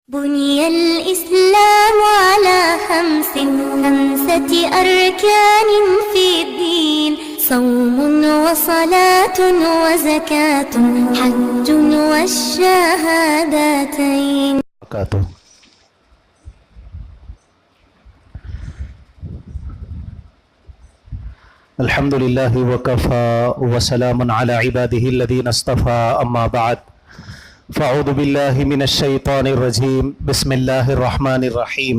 بني الإسلام على خمسة أركان في الدين: صوم وصلاة وزكاة حج والشهادتين. الحمد لله وكفى وسلام على عباده الذين اصطفى أما بعد فأعوذ بالله من الشيطان الرجيم بسم الله الرحمن الرحيم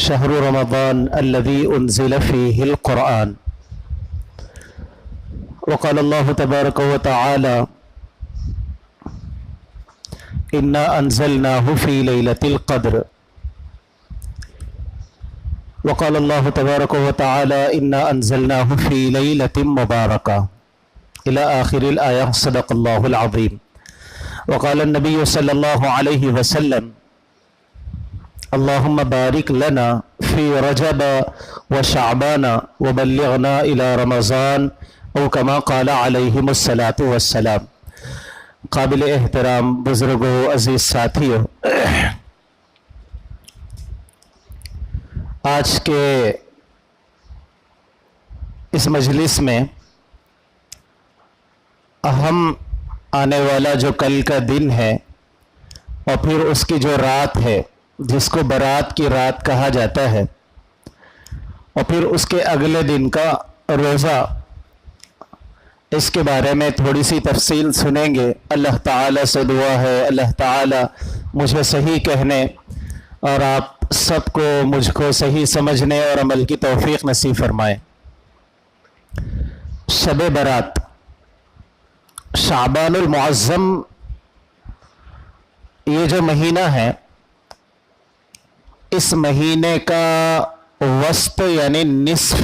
شهر رمضان الذي أنزل فيه القرآن وقال الله تبارك وتعالى إنا أنزلناه في ليلة القدر وقال الله تبارك وتعالى إنا أنزلناه في ليلة مباركة إلى آخر الآية. صدق الله العظيم. وقال النبي صلى الله عليه وسلم اللهم بارك لنا في رجب وشعبان وبلغنا إلى رمضان أو كما قال عليهم الصلاة والسلام. قابل احترام بزرگوں، عزیز ساتھیوں، آج کے اس مجلس میں اہم آنے والا جو کل کا دن ہے اور پھر اس کی جو رات ہے جس کو برات کی رات کہا جاتا ہے، اور پھر اس کے اگلے دن کا روزہ، اس کے بارے میں تھوڑی سی تفصیل سنیں گے. اللہ تعالیٰ سے دعا ہے اللہ تعالیٰ مجھے صحیح کہنے اور آپ سب کو مجھ کو صحیح سمجھنے اور عمل کی توفیق نصیب فرمائے. شب برات، شعبان المعظم، یہ جو مہینہ ہے، اس مہینے کا وسط یعنی نصف،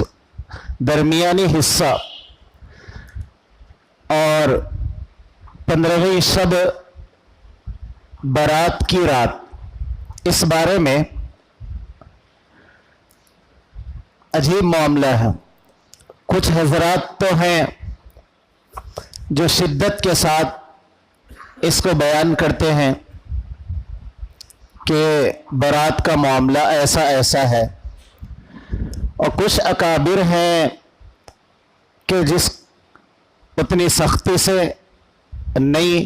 درمیانی حصہ، اور 15ویں شب برات کی رات، اس بارے میں عجیب معاملہ ہے. کچھ حضرات تو ہیں جو شدت کے ساتھ اس کو بیان کرتے ہیں کہ برات کا معاملہ ایسا ایسا ہے، اور کچھ اکابر ہیں کہ جس اتنی سختی سے نہیں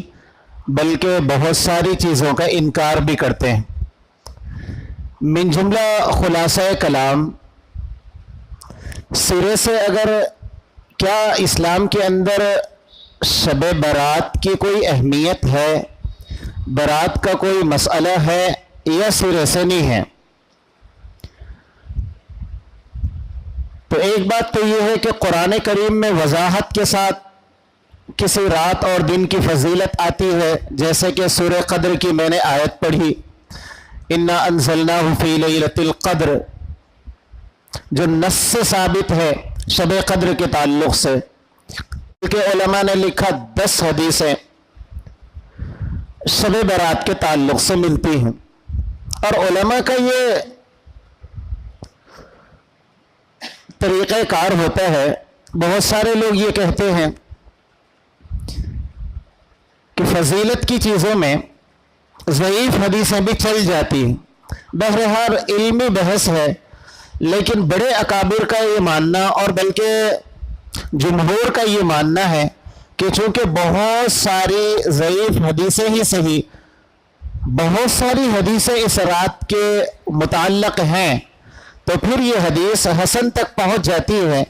بلکہ بہت ساری چیزوں کا انکار بھی کرتے ہیں. من جملہ خلاصہ کلام، سرے سے اگر کیا اسلام کے اندر شب برات کی کوئی اہمیت ہے، برات کا کوئی مسئلہ ہے، یا سرے سے نہیں ہے؟ تو ایک بات تو یہ ہے کہ قرآن کریم میں وضاحت کے ساتھ کسی رات اور دن کی فضیلت آتی ہے، جیسے کہ سورہ قدر کی میں نے آیت پڑھی، انا انزلناہ فی لیلۃ القدر، جو نص سے ثابت ہے شب قدر کے تعلق سے. کہ علماء نے لکھا 10 حدیثیں شب برات کے تعلق سے ملتی ہیں، اور علماء کا یہ طریقہ کار ہوتا ہے. بہت سارے لوگ یہ کہتے ہیں کہ فضیلت کی چیزوں میں ضعیف حدیثیں بھی چل جاتی ہیں. بہرحال علمی بحث ہے، لیکن بڑے اکابر کا یہ ماننا اور بلکہ جمہور کا یہ ماننا ہے کہ چونکہ بہت ساری ضعیف حدیثیں ہی صحیح، بہت ساری حدیثیں اس رات کے متعلق ہیں، تو پھر یہ حدیث حسن تک پہنچ جاتی ہے.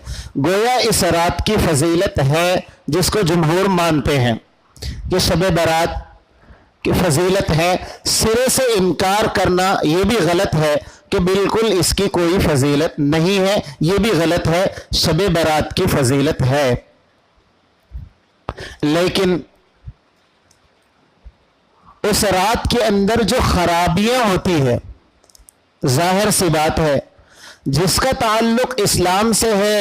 گویا اس رات کی فضیلت ہے جس کو جمہور مانتے ہیں کہ شب برات کی فضیلت ہے. سرے سے انکار کرنا یہ بھی غلط ہے کہ بالکل اس کی کوئی فضیلت نہیں ہے، یہ بھی غلط ہے. شب برات کی فضیلت ہے، لیکن اس رات کے اندر جو خرابیاں ہوتی ہے، ظاہر سی بات ہے جس کا تعلق اسلام سے ہے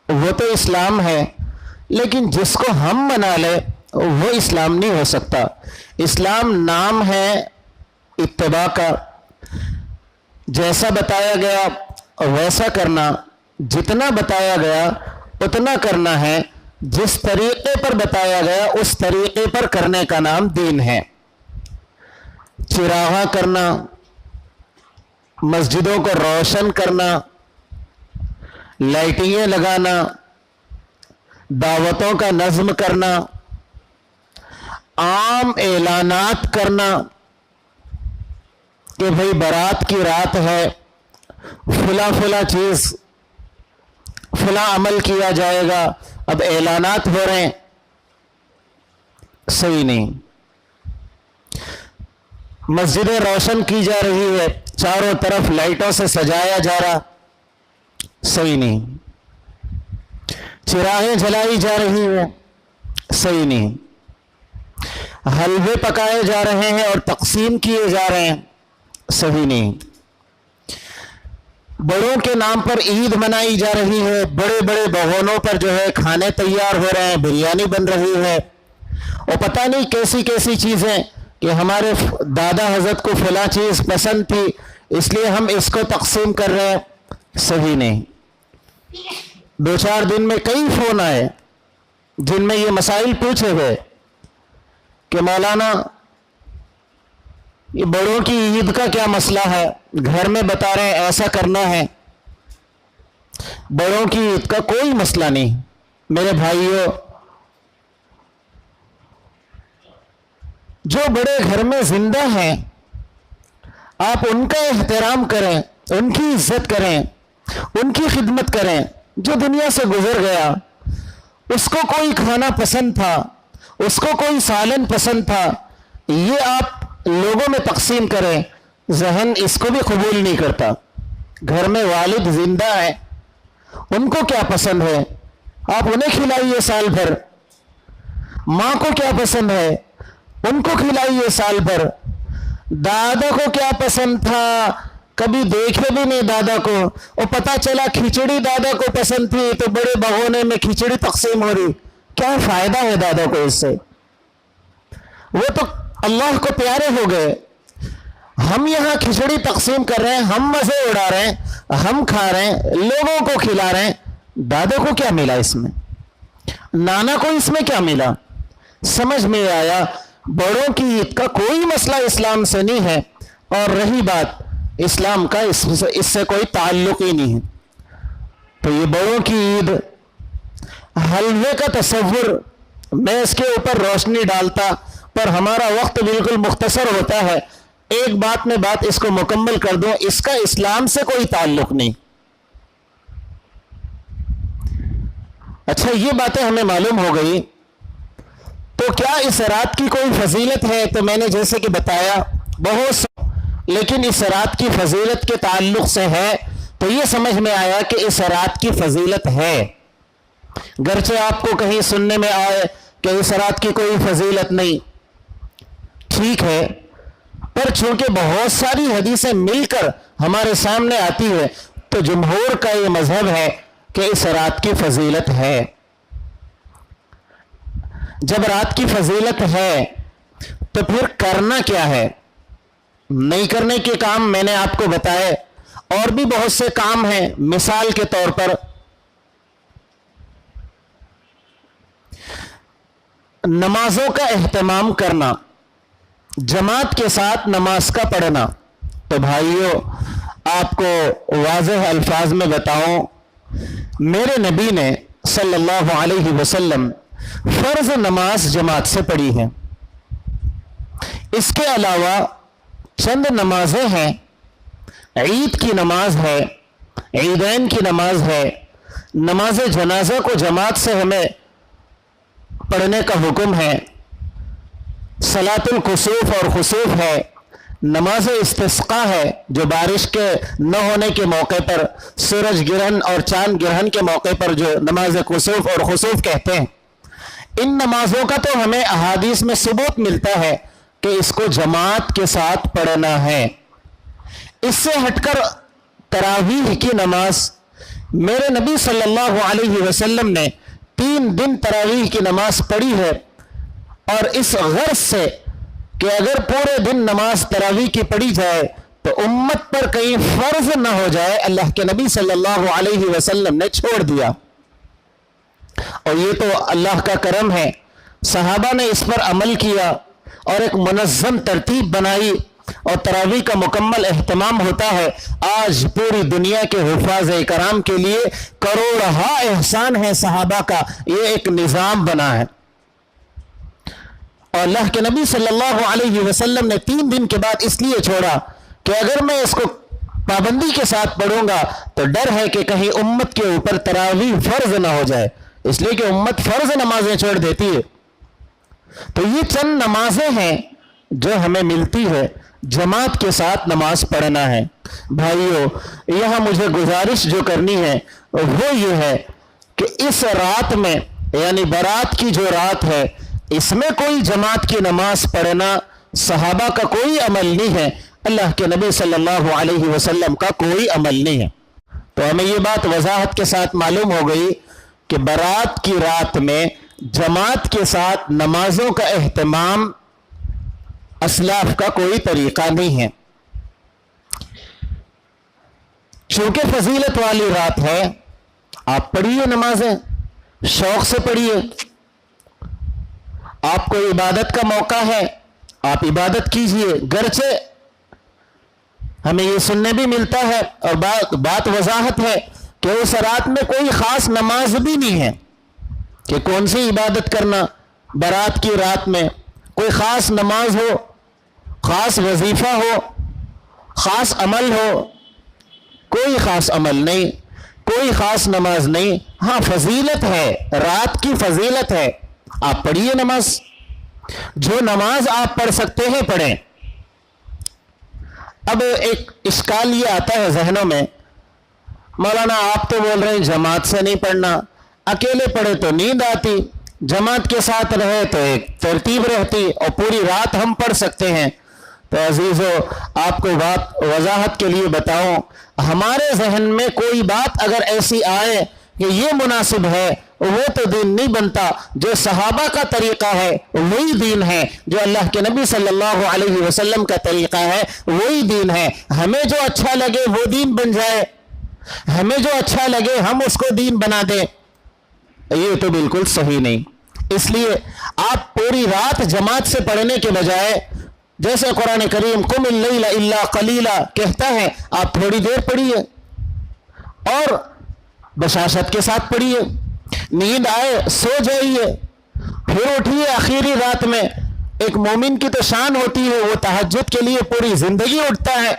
وہ تو اسلام ہے، لیکن جس کو ہم منا لیں وہ اسلام نہیں ہو سکتا. اسلام نام ہے اتباع کا، جیسا بتایا گیا ویسا کرنا، جتنا بتایا گیا اتنا کرنا ہے جس طریقے پر بتایا گیا اس طریقے پر کرنے کا نام دین ہے. چراغاں کرنا، مسجدوں کو روشن کرنا، لائٹیں لگانا، دعوتوں کا نظم کرنا، عام اعلانات کرنا کہ بھئی برات کی رات ہے، فلاں فلاں چیز فلاں عمل کیا جائے گا، اب اعلانات ہو رہے ہیں، صحیح نہیں. مسجدیں روشن کی جا رہی ہے، چاروں طرف لائٹوں سے سجایا جا رہا، صحیح نہیں. چراغیں جلائی جا رہی ہیں، صحیح نہیں. حلوے پکائے جا رہے ہیں اور تقسیم کیے جا رہے ہیں، صحیح نہیں. بڑوں کے نام پر عید منائی جا رہی ہے، بڑے بڑے بہونوں پر جو ہے کھانے تیار ہو رہے ہیں، بریانی بن رہی ہے، اور پتہ نہیں کیسی کیسی چیزیں کہ ہمارے دادا حضرت کو فلاں چیز پسند تھی اس لیے ہم اس کو تقسیم کر رہے ہیں، صحیح نہیں. 2-4 دن میں کئی فون آئے جن میں یہ مسائل پوچھے گئے کہ مولانا یہ بڑوں کی عید کا کیا مسئلہ ہے، گھر میں بتا رہے ہیں ایسا کرنا ہے. بڑوں کی عید کا کوئی مسئلہ نہیں میرے بھائیوں. جو بڑے گھر میں زندہ ہیں آپ ان کا احترام کریں، ان کی عزت کریں، ان کی خدمت کریں. جو دنیا سے گزر گیا اس کو کوئی کھانا پسند تھا، اس کو کوئی سالن پسند تھا، یہ آپ لوگوں میں تقسیم کریں، ذہن اس کو بھی قبول نہیں کرتا. گھر میں والد زندہ ہیں، ان کو کیا پسند ہے آپ انہیں کھلائیے سال بھر. ماں کو کیا پسند ہے ان کو کھلائیے سال بھر. دادا کو کیا پسند تھا کبھی دیکھے بھی نہیں دادا کو، اور پتہ چلا کھچڑی دادا کو پسند تھی تو بڑے بہونے میں کھچڑی تقسیم ہو رہی. کیا فائدہ ہے دادا کو اس سے؟ وہ تو اللہ کو پیارے ہو گئے. ہم یہاں کھچڑی تقسیم کر رہے ہیں، ہم مزے اڑا رہے ہیں، ہم کھا رہے ہیں، لوگوں کو کھلا رہے ہیں. دادا کو کیا ملا اس میں؟ نانا کو اس میں کیا ملا؟ سمجھ میں آیا بڑوں کی عید کا کوئی مسئلہ اسلام سے نہیں ہے، اور رہی بات اسلام کا اس سے کوئی تعلق ہی نہیں ہے. تو یہ بڑوں کی عید، حلوے کا تصور میں اس کے اوپر روشنی ڈالتا، پر ہمارا وقت بالکل مختصر ہوتا ہے. ایک بات میں بات اس کو مکمل کر دوں، اس کا اسلام سے کوئی تعلق نہیں. اچھا یہ باتیں ہمیں معلوم ہو گئی، تو کیا اس رات کی کوئی فضیلت ہے؟ تو میں نے جیسے کہ بتایا بہت، لیکن اس رات کی فضیلت کے تعلق سے ہے تو یہ سمجھ میں آیا کہ اس رات کی فضیلت ہے. گرچہ آپ کو کہیں سننے میں آئے کہ اس رات کی کوئی فضیلت نہیں، ٹھیک ہے، پر چونکہ بہت ساری حدیثیں مل کر ہمارے سامنے آتی ہے تو جمہور کا یہ مذہب ہے کہ اس رات کی فضیلت ہے. جب رات کی فضیلت ہے تو پھر کرنا کیا ہے؟ نہیں کرنے کے کام میں نے آپ کو بتائے، اور بھی بہت سے کام ہیں. مثال کے طور پر نمازوں کا اہتمام کرنا، جماعت کے ساتھ نماز کا پڑھنا. تو بھائیوں آپ کو واضح الفاظ میں بتاؤں، میرے نبی نے صلی اللہ علیہ وسلم فرض نماز جماعت سے پڑھی ہے. اس کے علاوہ چند نمازیں ہیں، عید کی نماز ہے، عیدین کی نماز ہے، نماز جنازہ کو جماعت سے ہمیں پڑھنے کا حکم ہے، صلاۃ الکسوف اور خسوف ہے، نماز استسقاء ہے جو بارش کے نہ ہونے کے موقع پر، سورج گرہن اور چاند گرہن کے موقع پر جو نماز کسوف اور خسوف کہتے ہیں. ان نمازوں کا تو ہمیں احادیث میں ثبوت ملتا ہے کہ اس کو جماعت کے ساتھ پڑھنا ہے. اس سے ہٹ کر تراویح کی نماز، میرے نبی صلی اللہ علیہ وسلم نے 3 دن تراویح کی نماز پڑھی ہے، اور اس غرض سے کہ اگر پورے دن نماز تراویح کی پڑھی جائے تو امت پر کہیں فرض نہ ہو جائے، اللہ کے نبی صلی اللہ علیہ وسلم نے چھوڑ دیا. اور یہ تو اللہ کا کرم ہے، صحابہ نے اس پر عمل کیا اور ایک منظم ترتیب بنائی اور تراویح کا مکمل اہتمام ہوتا ہے۔ آج پوری دنیا کے حفاظ کرام کے لیے کروڑہا احسان ہے صحابہ کا، یہ ایک نظام بنا ہے۔ اور اللہ کے نبی صلی اللہ علیہ وسلم نے 3 دن کے بعد اس لیے چھوڑا کہ اگر میں اس کو پابندی کے ساتھ پڑھوں گا تو ڈر ہے کہ کہیں امت کے اوپر تراویح فرض نہ ہو جائے، اس لیے کہ امت فرض نمازیں چھوڑ دیتی ہے۔ تو یہ چند نمازیں ہیں جو ہمیں ملتی ہے، جماعت کے ساتھ نماز پڑھنا ہے۔ بھائیو، یہاں مجھے گزارش جو کرنی ہے وہ یہ ہے کہ اس رات میں، یعنی برات کی جو رات ہے، اس میں کوئی جماعت کی نماز پڑھنا صحابہ کا کوئی عمل نہیں ہے، اللہ کے نبی صلی اللہ علیہ وسلم کا کوئی عمل نہیں ہے۔ تو ہمیں یہ بات وضاحت کے ساتھ معلوم ہو گئی کہ برات کی رات میں جماعت کے ساتھ نمازوں کا اہتمام اسلاف کا کوئی طریقہ نہیں ہے۔ چونکہ فضیلت والی رات ہے، آپ پڑھیے نمازیں، شوق سے پڑھیے۔ آپ کو عبادت کا موقع ہے، آپ عبادت کیجئے، گرچہ ہمیں یہ سننے بھی ملتا ہے اور بات وضاحت ہے کہ اس رات میں کوئی خاص نماز بھی نہیں ہے کہ کون سی عبادت کرنا۔ برات کی رات میں کوئی خاص نماز ہو، خاص وظیفہ ہو، خاص عمل ہو، کوئی خاص عمل نہیں، کوئی خاص نماز نہیں۔ ہاں فضیلت ہے، رات کی فضیلت ہے، آپ پڑھیے نماز، جو نماز آپ پڑھ سکتے ہیں پڑھیں۔ اب ایک اشکال یہ آتا ہے ذہنوں میں، مولانا آپ تو بول رہے ہیں جماعت سے نہیں پڑھنا، اکیلے پڑھے تو نیند آتی، جماعت کے ساتھ رہے تو ایک ترتیب رہتی اور پوری رات ہم پڑھ سکتے ہیں۔ تو عزیزو، آپ کو بات وضاحت کے لیے بتاؤں، ہمارے ذہن میں کوئی بات اگر ایسی آئے کہ یہ مناسب ہے، وہ تو دین نہیں بنتا۔ جو صحابہ کا طریقہ ہے وہی دین ہے، جو اللہ کے نبی صلی اللہ علیہ وسلم کا طریقہ ہے وہی دین ہے۔ ہمیں جو اچھا لگے وہ دین بن جائے، ہمیں جو اچھا لگے ہم اس کو دین بنا دیں، یہ تو بالکل صحیح نہیں۔ اس لیے آپ پوری رات جماعت سے پڑھنے کے بجائے، جیسے قرآن کریم قم اللیل الا قلیلا کہتا ہے، آپ تھوڑی دیر پڑھیے اور بشاشت کے ساتھ پڑھیے، نیند آئے سو جائیے، پھر اٹھیے آخری رات میں۔ ایک مومن کی تو شان ہوتی ہے، وہ تہجد کے لیے پوری زندگی اٹھتا ہے۔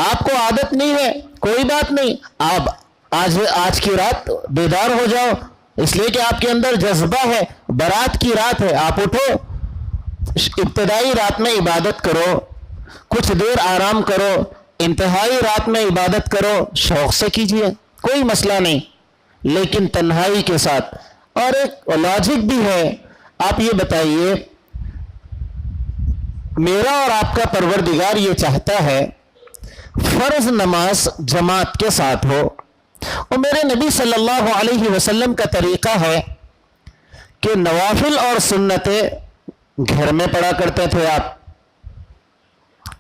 آپ کو عادت نہیں ہے، کوئی بات نہیں، آپ آج کی رات بیدار ہو جاؤ، اس لیے کہ آپ کے اندر جذبہ ہے، برات کی رات ہے، آپ اٹھو، ابتدائی رات میں عبادت کرو، کچھ دیر آرام کرو، انتہائی رات میں عبادت کرو، شوق سے کیجیے، کوئی مسئلہ نہیں، لیکن تنہائی کے ساتھ۔ اور ایک لاجک بھی ہے، آپ یہ بتائیے، میرا اور آپ کا پروردگار یہ چاہتا ہے فرض نماز جماعت کے ساتھ ہو، اور میرے نبی صلی اللہ علیہ وسلم کا طریقہ ہے کہ نوافل اور سنتیں گھر میں پڑھا کرتے تھے، آپ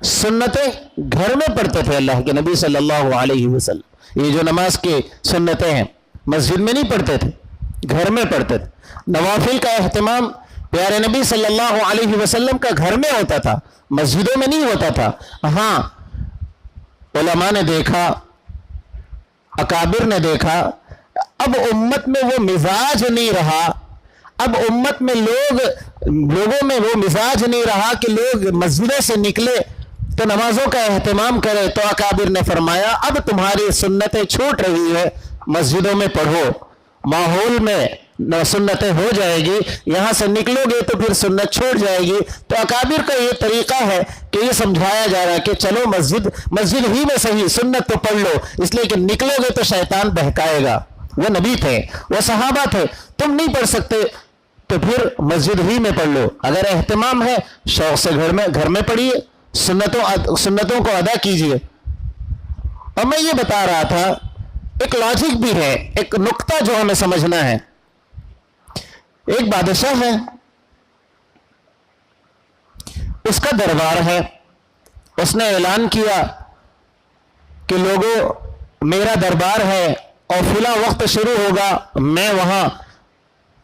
سنتیں گھر میں پڑھتے تھے اللہ کے نبی صلی اللہ علیہ وسلم۔ یہ جو نماز کی سنتیں ہیں مسجد میں نہیں پڑھتے تھے، گھر میں پڑھتے تھے۔ نوافل کا اہتمام پیارے نبی صلی اللہ علیہ وسلم کا گھر میں ہوتا تھا، مسجدوں میں نہیں ہوتا تھا۔ ہاں علماء نے دیکھا، اکابر نے دیکھا، اب امت میں وہ مزاج نہیں رہا، اب امت میں لوگوں میں وہ مزاج نہیں رہا کہ لوگ مسجدوں سے نکلے تو نمازوں کا اہتمام کرے، تو اکابر نے فرمایا اب تمہاری سنتیں چھوٹ رہی ہے، مسجدوں میں پڑھو، ماحول میں سنتیں ہو جائے گی، یہاں سے نکلو گے تو پھر سنت چھوٹ جائے گی۔ تو اکابر کا یہ طریقہ ہے کہ یہ سمجھایا جا رہا ہے کہ چلو مسجد ہی میں صحیح سنت تو پڑھ لو، اس لیے کہ نکلو گے تو شیطان بہکائے گا۔ وہ نبی تھے، وہ صحابہ تھے، تم نہیں پڑھ سکتے تو پھر مسجد ہی میں پڑھ لو۔ اگر اہتمام ہے شوق سے گھر میں پڑھیے، سنتوں کو ادا کیجیے۔ اور میں یہ بتا رہا تھا ایک لاجک بھی ہے، ایک نقطہ جو ہمیں سمجھنا ہے۔ ایک بادشاہ ہے، اس کا دربار ہے، اس نے اعلان کیا کہ لوگوں میرا دربار ہے اور فلاں وقت شروع ہوگا، میں وہاں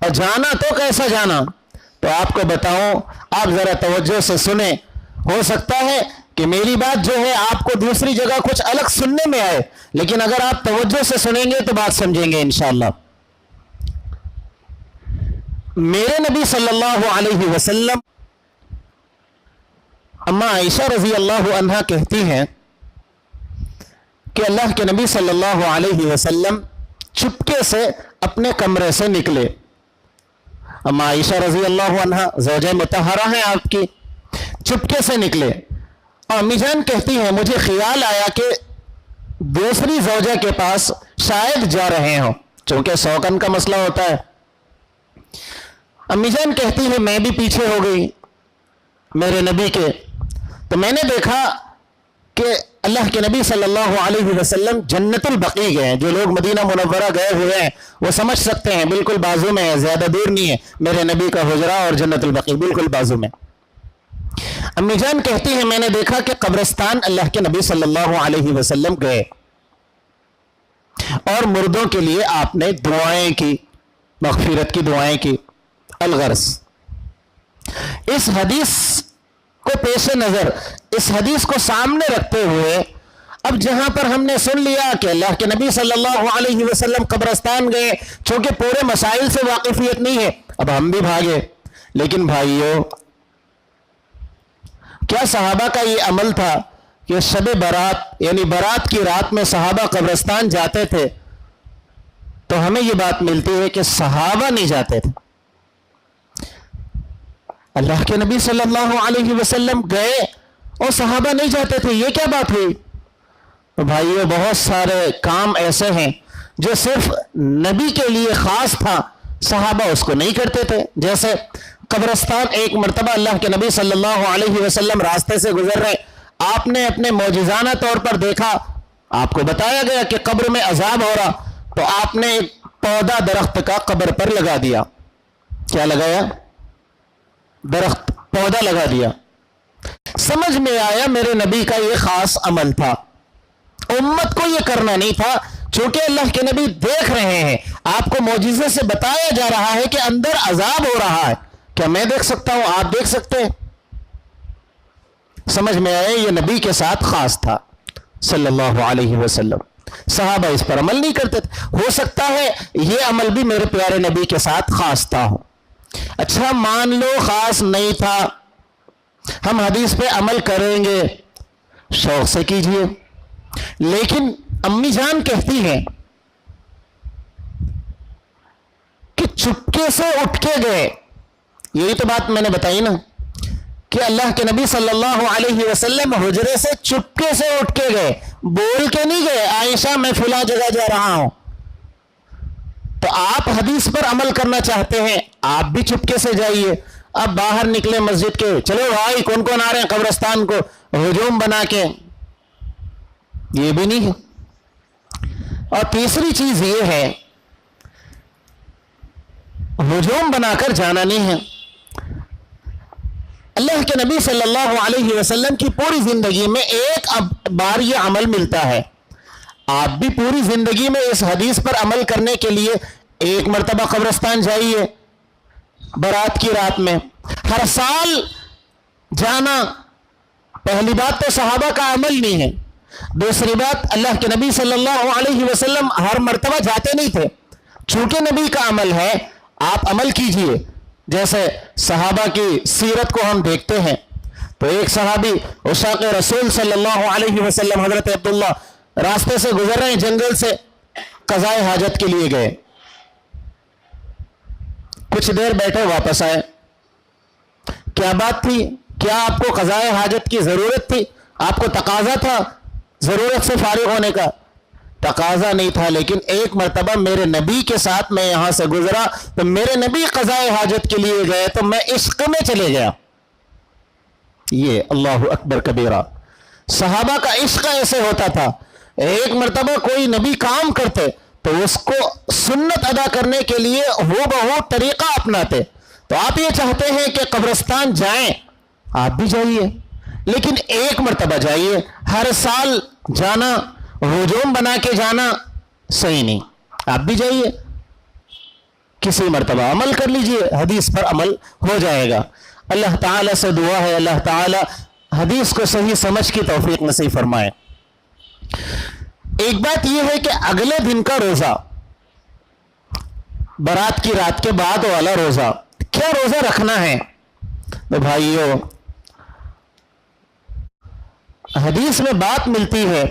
اور جانا تو کیسا جانا؟ تو آپ کو بتاؤں، آپ ذرا توجہ سے سنیں، ہو سکتا ہے کہ میری بات جو ہے آپ کو دوسری جگہ کچھ الگ سننے میں آئے، لیکن اگر آپ توجہ سے سنیں گے تو بات سمجھیں گے انشاءاللہ۔ میرے نبی صلی اللہ علیہ وسلم، اما عائشہ رضی اللہ عنہا کہتی ہیں کہ اللہ کے نبی صلی اللہ علیہ وسلم چپکے سے اپنے کمرے سے نکلے۔ اما عائشہ رضی اللہ عنہا زوجہ مطہرہ ہیں آپ کی، چپکے سے نکلے، اور امی جان کہتی ہیں مجھے خیال آیا کہ دوسری زوجہ کے پاس شاید جا رہے ہوں، چونکہ سوکن کا مسئلہ ہوتا ہے۔ امی جان کہتی ہے میں بھی پیچھے ہو گئی میرے نبی کے، تو میں نے دیکھا کہ اللہ کے نبی صلی اللہ علیہ وسلم جنت البقیع گئے ہیں۔ جو لوگ مدینہ منورہ گئے ہوئے ہیں وہ سمجھ سکتے ہیں، بالکل بازو میں ہے، زیادہ دور نہیں ہے میرے نبی کا حجرہ اور جنت البقیع، بالکل بازو میں۔ امی جان کہتی ہیں میں نے دیکھا کہ قبرستان اللہ کے نبی صلی اللہ علیہ وسلم گئے اور مردوں کے لیے آپ نے دعائیں کی، مغفرت کی دعائیں کی۔ الغرض، اس حدیث کو پیش نظر، اس حدیث کو سامنے رکھتے ہوئے، اب جہاں پر ہم نے سن لیا کہ اللہ کے نبی صلی اللہ علیہ وسلم قبرستان گئے، چونکہ پورے مسائل سے واقفیت نہیں ہے، اب ہم بھی بھاگے۔ لیکن بھائیو، کیا صحابہ کا یہ عمل تھا کہ شب برات یعنی برات کی رات میں صحابہ قبرستان جاتے تھے؟ تو ہمیں یہ بات ملتی ہے کہ صحابہ نہیں جاتے تھے، اللہ کے نبی صلی اللہ علیہ وسلم گئے اور صحابہ نہیں جاتے تھے۔ یہ کیا بات ہوئی؟ تو بھائیو، بہت سارے کام ایسے ہیں جو صرف نبی کے لیے خاص تھا، صحابہ اس کو نہیں کرتے تھے۔ جیسے قبرستان، ایک مرتبہ اللہ کے نبی صلی اللہ علیہ وسلم راستے سے گزر رہے، آپ نے اپنے معجزانہ طور پر دیکھا، آپ کو بتایا گیا کہ قبر میں عذاب ہو رہا، تو آپ نے ایک پودا درخت کا قبر پر لگا دیا۔ کیا لگایا؟ درخت، پودا لگا دیا۔ سمجھ میں آیا میرے نبی کا یہ خاص عمل تھا، امت کو یہ کرنا نہیں تھا، چونکہ اللہ کے نبی دیکھ رہے ہیں، آپ کو معجزے سے بتایا جا رہا ہے کہ اندر عذاب ہو رہا ہے۔ کیا میں دیکھ سکتا ہوں؟ آپ دیکھ سکتے ہیں؟ سمجھ میں آیا یہ نبی کے ساتھ خاص تھا صلی اللہ علیہ وسلم، صحابہ اس پر عمل نہیں کرتے تھے۔ ہو سکتا ہے یہ عمل بھی میرے پیارے نبی کے ساتھ خاص تھا ہو۔ اچھا مان لو خاص نہیں تھا، ہم حدیث پہ عمل کریں گے، شوق سے کیجئے، لیکن امی جان کہتی ہیں کہ چپکے سے اٹھ کے گئے، یہی تو بات میں نے بتائی نا کہ اللہ کے نبی صلی اللہ علیہ وسلم حجرے سے چپکے سے اٹھ کے گئے، بول کے نہیں گئے عائشہ میں فلاں جگہ جا رہا ہوں۔ تو آپ حدیث پر عمل کرنا چاہتے ہیں، آپ بھی چپکے سے جائیے۔ اب باہر نکلے مسجد کے، چلو بھائی کون کون آ رہے ہیں قبرستان کو، ہجوم بنا کے، یہ بھی نہیں ہے۔ اور تیسری چیز یہ ہے، ہجوم بنا کر جانا نہیں ہے۔ اللہ کے نبی صلی اللہ علیہ وسلم کی پوری زندگی میں ایک بار یہ عمل ملتا ہے، آپ بھی پوری زندگی میں اس حدیث پر عمل کرنے کے لیے ایک مرتبہ قبرستان جائیے برات کی رات میں، ہر سال جانا۔ پہلی بات تو صحابہ کا عمل نہیں ہے، دوسری بات اللہ کے نبی صلی اللہ علیہ وسلم ہر مرتبہ جاتے نہیں تھے، چونکہ نبی کا عمل ہے آپ عمل کیجئے۔ جیسے صحابہ کی سیرت کو ہم دیکھتے ہیں تو ایک صحابی عشاق رسول صلی اللہ علیہ وسلم حضرت عبداللہ راستے سے گزر رہے ہیں، جنگل سے قضائے حاجت کے لیے گئے، کچھ دیر بیٹھے واپس آئے۔ کیا بات تھی؟ کیا آپ کو قضائے حاجت کی ضرورت تھی؟ آپ کو تقاضا تھا ضرورت سے فارغ ہونے کا؟ تقاضا نہیں تھا، لیکن ایک مرتبہ میرے نبی کے ساتھ میں یہاں سے گزرا تو میرے نبی قضائے حاجت کے لیے گئے تو میں عشق میں چلے گیا۔ یہ اللہ اکبر کبیرہ، صحابہ کا عشق ایسے ہوتا تھا، ایک مرتبہ کوئی نبی کام کرتے تو اس کو سنت ادا کرنے کے لیے ہو بہو طریقہ اپناتے۔ تو آپ یہ چاہتے ہیں کہ قبرستان جائیں، آپ بھی جائیے، لیکن ایک مرتبہ جائیے، ہر سال جانا، ہجوم بنا کے جانا صحیح نہیں، آپ بھی جائیے۔ کسی مرتبہ عمل کر لیجئے, حدیث پر عمل ہو جائے گا. اللہ تعالیٰ سے دعا ہے اللہ تعالیٰ حدیث کو صحیح سمجھ کی توفیق نصیب فرمائے. ایک بات یہ ہے کہ اگلے دن کا روزہ, برات کی رات کے بعد والا روزہ, کیا روزہ رکھنا ہے؟ تو بھائیو, حدیث میں بات ملتی ہے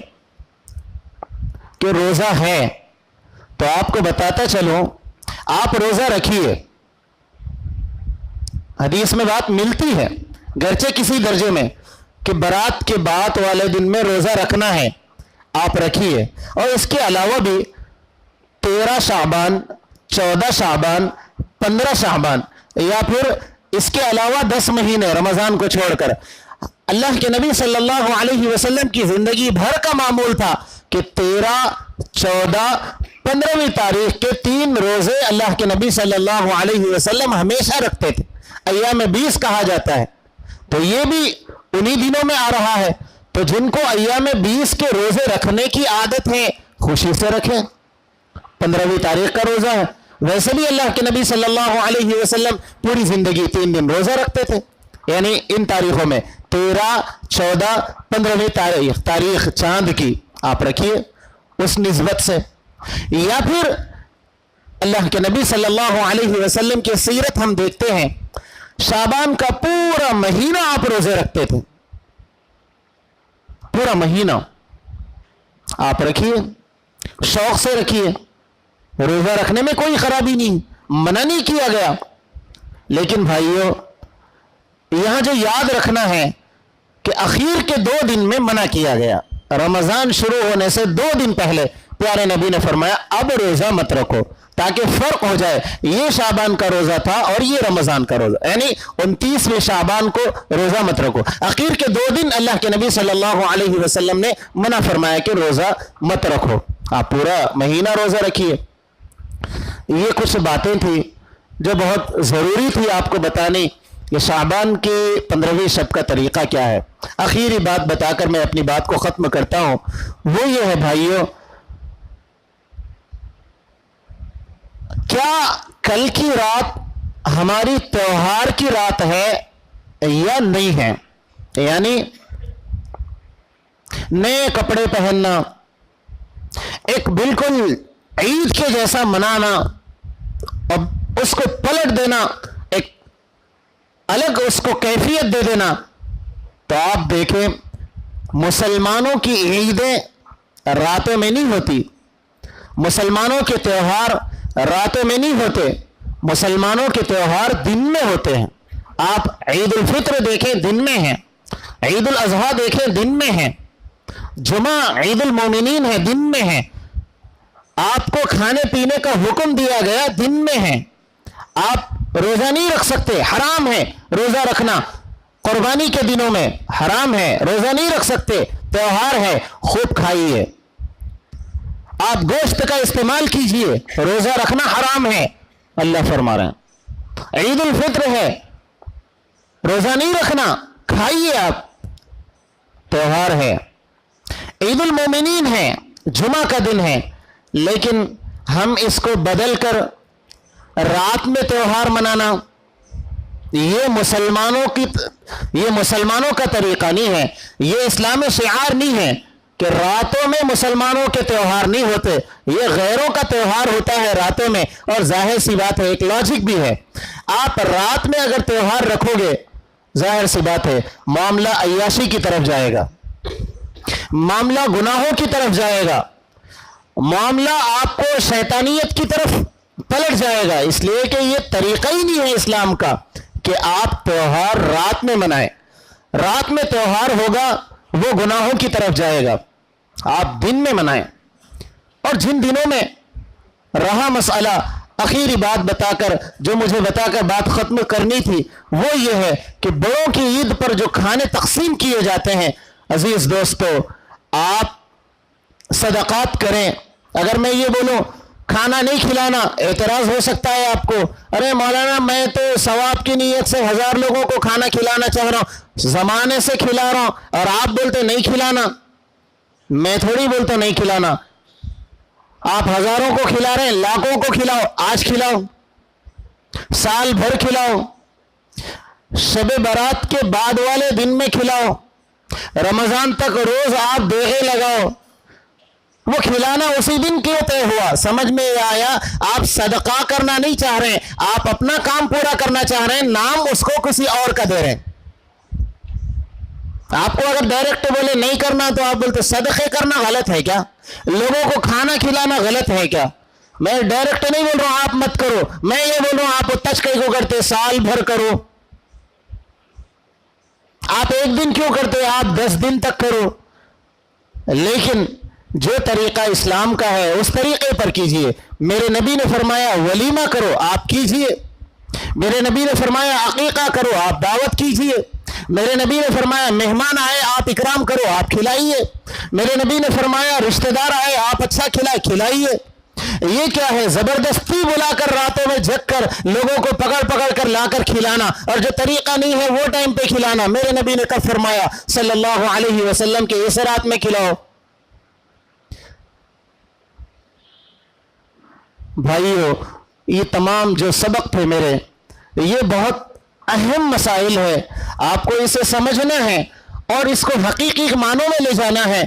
کہ روزہ ہے, تو آپ کو بتاتا چلوں آپ روزہ رکھیے. حدیث میں بات ملتی ہے گرچہ کسی درجے میں کہ برات کے بعد والے دن میں روزہ رکھنا ہے, آپ رکھیے. اور اس کے علاوہ بھی 13 شعبان, 14 شعبان, 15 شعبان, یا پھر اس کے علاوہ 10 مہینے رمضان کو چھوڑ کر, اللہ کے نبی صلی اللہ علیہ وسلم کی زندگی بھر کا معمول تھا کہ 13, 14, 15ویں تاریخ کے 3 روزے اللہ کے نبی صلی اللہ علیہ وسلم ہمیشہ رکھتے تھے. ایام 20 کہا جاتا ہے, تو یہ بھی انہی دنوں میں آ رہا ہے. تو جن کو ایام 20 کے روزے رکھنے کی عادت ہے خوشی سے رکھیں. 15ویں تاریخ کا روزہ ہے, ویسے بھی اللہ کے نبی صلی اللہ علیہ وسلم پوری زندگی 3 دن روزہ رکھتے تھے, یعنی ان تاریخوں میں 13, 14, 15ویں تاریخ چاند کی آپ رکھیے اس نسبت سے. یا پھر اللہ کے نبی صلی اللہ علیہ وسلم کی سیرت ہم دیکھتے ہیں, شعبان کا پورا مہینہ آپ روزے رکھتے تھے, پورا مہینہ آپ رکھیے, شوق سے رکھیے. روزہ رکھنے میں کوئی خرابی نہیں, منع نہیں کیا گیا. لیکن بھائیو, یہاں جو یاد رکھنا ہے کہ اخیر کے 2 دن میں منع کیا گیا. رمضان شروع ہونے سے 2 دن پہلے پیارے نبی نے فرمایا اب روزہ مت رکھو, تاکہ فرق ہو جائے, یہ شعبان کا روزہ تھا اور یہ رمضان کا روزہ, یعنی 29ویں شعبان کو روزہ مت رکھو. اخیر کے 2 دن اللہ کے نبی صلی اللہ علیہ وسلم نے منع فرمایا کہ روزہ مت رکھو, آپ پورا مہینہ روزہ رکھیے. یہ کچھ باتیں تھیں جو بہت ضروری تھی آپ کو بتانی کہ شعبان کی 15ویں شب کا طریقہ کیا ہے. آخری بات بتا کر میں اپنی بات کو ختم کرتا ہوں, وہ یہ ہے بھائیو, کیا کل کی رات ہماری تہوار کی رات ہے یا نہیں ہے؟ یعنی نئے کپڑے پہننا, ایک بالکل عید کے جیسا منانا اور اس کو پلٹ دینا, ایک الگ اس کو کیفیت دے دینا. تو آپ دیکھیں مسلمانوں کی عیدیں راتوں میں نہیں ہوتی, مسلمانوں کے تہوار راتوں میں نہیں ہوتے, مسلمانوں کے تہوار دن میں ہوتے ہیں. آپ عید الفطر دیکھیں دن میں ہیں, عید الاضحیٰ دیکھیں دن میں ہیں, جمعہ عید المومنین ہے دن میں ہے, آپ کو کھانے پینے کا حکم دیا گیا دن میں ہے. آپ روزہ نہیں رکھ سکتے, حرام ہے روزہ رکھنا, قربانی کے دنوں میں حرام ہے, روزہ نہیں رکھ سکتے, تہوار ہے, خوب کھائیے, آپ گوشت کا استعمال کیجئے, روزہ رکھنا حرام ہے اللہ فرما رہے ہیں. عید الفطر ہے, روزہ نہیں رکھنا, کھائیے آپ, تہوار ہے. عید المومنین ہے, جمعہ کا دن ہے, لیکن ہم اس کو بدل کر رات میں تہوار منانا, یہ مسلمانوں کا طریقہ نہیں ہے, یہ اسلام شعار نہیں ہے کہ راتوں میں مسلمانوں کے تہوار نہیں ہوتے, یہ غیروں کا تہوار ہوتا ہے راتوں میں. اور ظاہر سی بات ہے, ایک لاجک بھی ہے, آپ رات میں اگر تہوار رکھو گے ظاہر سی بات ہے معاملہ عیاشی کی طرف جائے گا, معاملہ گناہوں کی طرف جائے گا, معاملہ آپ کو شیطانیت کی طرف پلٹ جائے گا. اس لیے کہ یہ طریقہ ہی نہیں ہے اسلام کا کہ آپ تہوار رات میں منائیں. رات میں تہوار ہوگا وہ گناہوں کی طرف جائے گا, آپ دن میں منائیں. اور جن دنوں میں رہا مسئلہ, آخری بات بتا کر جو مجھے بتا کر بات ختم کرنی تھی وہ یہ ہے کہ بڑوں کی عید پر جو کھانے تقسیم کیے جاتے ہیں, عزیز دوستو آپ صدقات کریں. اگر میں یہ بولوں کھانا نہیں کھلانا, اعتراض ہو سکتا ہے آپ کو, ارے مولانا میں تو ثواب کی نیت سے 1000 لوگوں کو کھانا کھلانا چاہ رہا ہوں, زمانے سے کھلا رہا ہوں, اور آپ بولتے نہیں کھلانا. میں تھوڑی بولتا نہیں کھلانا, آپ ہزاروں کو کھلا رہے ہیں, لاکھوں کو کھلاؤ, آج کھلاؤ, سال بھر کھلاؤ، شب برات کے بعد والے دن میں کھلاؤ، رمضان تک روز آپ دیغے لگاؤ، وہ کھلانا اسی دن کیوں طے ہوا؟ سمجھ میں آیا؟ آپ صدقہ کرنا نہیں چاہ رہے ہیں، آپ اپنا کام پورا کرنا چاہ رہے ہیں، نام اس کو کسی اور کا دے رہے ہیں۔ آپ کو اگر ڈائریکٹ بولے نہیں کرنا تو آپ بولتے صدقے کرنا غلط ہے کیا؟ لوگوں کو کھانا کھلانا غلط ہے کیا؟ میں ڈائریکٹ نہیں بول رہا ہوں آپ مت کرو، میں یہ بول رہا ہوں آپ تشکے کو کرتے سال بھر کرو، آپ ایک دن کیوں کرتے؟ آپ 10 دن تک کرو، لیکن جو طریقہ اسلام کا ہے اس طریقے پر کیجئے۔ میرے نبی نے فرمایا ولیمہ کرو، آپ کیجئے۔ میرے نبی نے فرمایا عقیقہ کرو، آپ دعوت کیجئے۔ میرے نبی نے فرمایا مہمان آئے آپ اکرام کرو، آپ کھلائیے۔ میرے نبی نے فرمایا رشتہ دار آئے آپ اچھا کھلائیے۔ یہ کیا ہے؟ زبردستی بلا کر راتوں میں جگ کر لوگوں کو پکڑ کر لا کر کھلانا، اور جو طریقہ نہیں ہے وہ ٹائم پہ کھلانا۔ میرے نبی نے کب فرمایا صلی اللہ علیہ وسلم کہ اس رات میں کھلاؤ؟ بھائیو، یہ تمام جو سبق تھے میرے، یہ بہت اہم مسائل ہے، آپ کو اسے سمجھنا ہے اور اس کو حقیقی معنوں میں لے جانا ہے۔